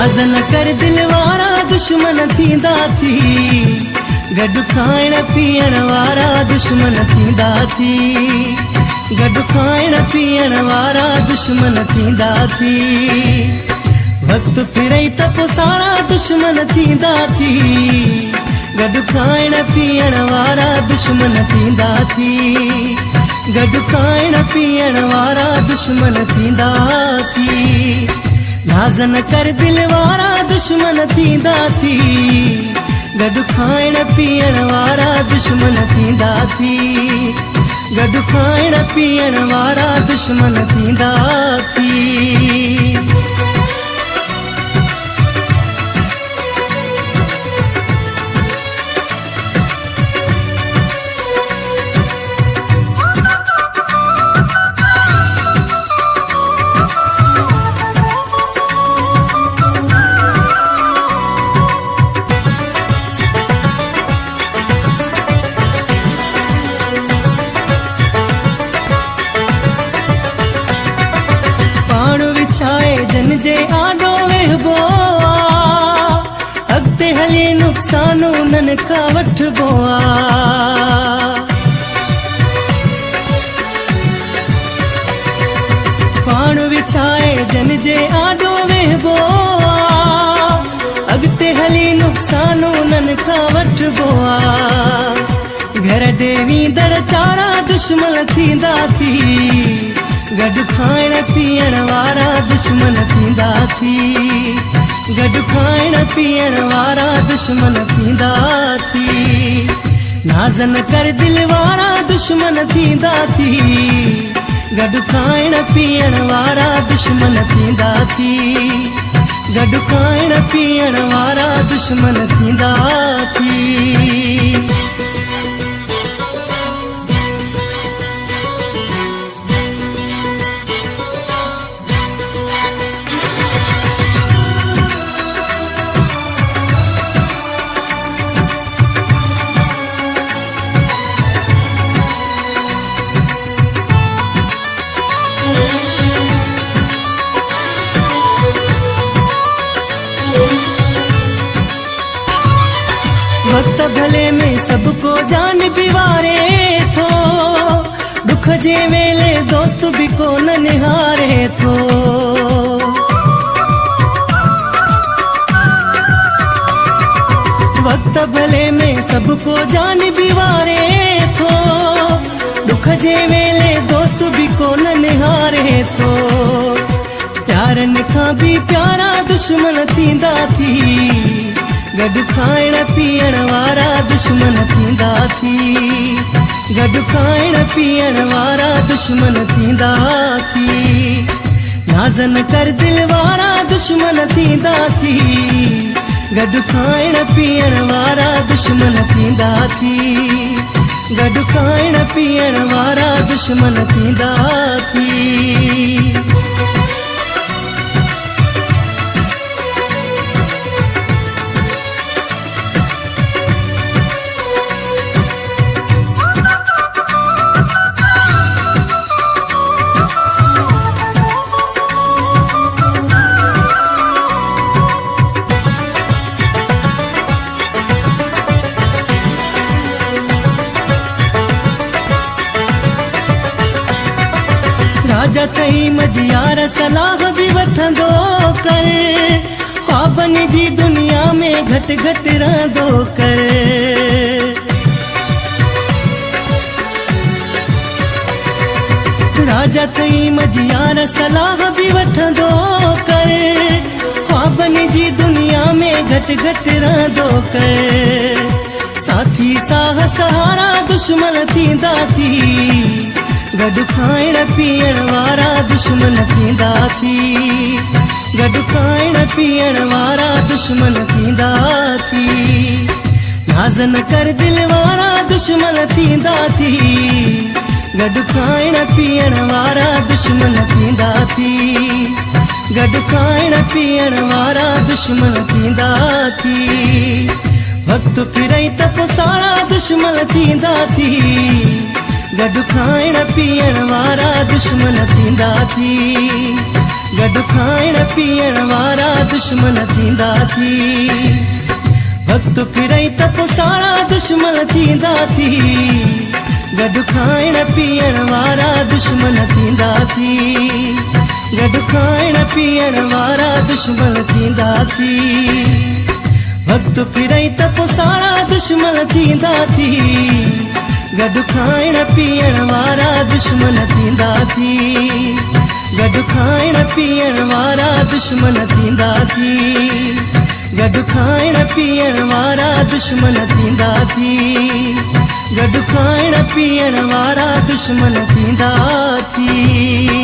नाज़ न कर दिल वारा दुश्मन थींदा थी, गॾु खाइण पीअण वारा दुश्मन थींदा थी, गॾु खाइण पीअण वारा दुश्मन थींदा थी। वक़्तु फिरई त पोइ सारा दुश्मन थींदा थी, गॾु खाइण पीअण वारा दुश्मन थींदा थी, गॾु खाइण पीअण वारा दुश्मन थींदा थी। नाज़ न कर दिल वारा दुश्मन थींदा थी, गॾु खाइण पीअण वारा दुश्मन थींदा थी, गॾु खाइण पीअण वारा दुश्मन थींदा थी। जन जे आॾो वेहबो आ, अॻिते हली नुक़सान उन्हनि खां वठबो आ। पाण विछाए जन जे आॾो वेहबो आ, अॻिते हली नुक़सान उन्हनि खां वठबो आ। घर ॾे वींदड़ चारा दुश्मन थींदा थी, गॾु खाइण पीअण वारा दुश्मन थींदा थी, गॾु खाइण पीअण वारा दुश्मन थींदा थी। नाज़ न कर दिल वारा दुश्मन थींदा थी, गॾु खाइण पीअण वारा दुश्मन थींदा थी, गॾु खाइण पीअण वारा दुश्मन थींदा थी। वक्त भले में सबको जान बिवारे थो, दुख जे वेले दोस्त भी कोन निहारे थो। वक्त भले में सबको जान बिवारे थो, दुख जे वेले दोस्त भी कोन निहारे थो। प्यारनि खां भी प्यारा दुश्मन थींदा थी, गॾु खाइण पीअण वारा दुश्मन थींदा थी, गॾु खाइण पीअण वारा दुश्मन थींदा थी। नाज़ न कर दिल वारा दुश्मन थींदा थी, गॾु खाइण पीअण वारा दुश्मन थींदा थी, गॾु खाइण पीअण वारा दुश्मन थींदा थी। राजा थई मजियार सलाह भी वठंदो कर, ख्वाबनि जी दुनिया में घट घट रहंदो कर। राजा थई मजियार सलाह भी वठंदो कर, ख्वाबनि जी दुनिया में घट घट रहंदो कर। साथी साह सहारा दुश्मन थींदा थी, गॾु खाइण पीअण वारा दुश्मन थींदा थी, गॾु खाइण पीअण वारा दुश्मन थींदा थी। नाज़ न कर दिल वारा दुश्मन थींदा थी, गॾु खाइण पीअण वारा दुश्मन थींदा थी, गॾु खाइण पीअण वारा दुश्मन थींदा थी। वक़्तु फिरई त पोइ सारा दुश्मन थींदा थी, गॾु खाइण पीअण वारा दुश्मन थींदा थी, गॾु खाइण पीअण वारा दुश्मन थींदा थी। वक़्तु फिरई त पोइ सारा दुश्मन थींदा थी। गॾु खाइण पीअण वारा दुश्मन थींदा थी। गॾु खाइण पीअण वारा दुश्मन थींदा थी। वक़्तु फिरई त पोइ सारा दुश्मन थींदा थी। गॾु खाइण पीअण वारा दुश्मन थींदा थी। गॾु खाइण पीअण वारा दुश्मन थींदा थी। गॾु खाइण पीअण वारा दुश्मन थींदा थी। गॾु खाइण पीअण वारा दुश्मन थींदा थी।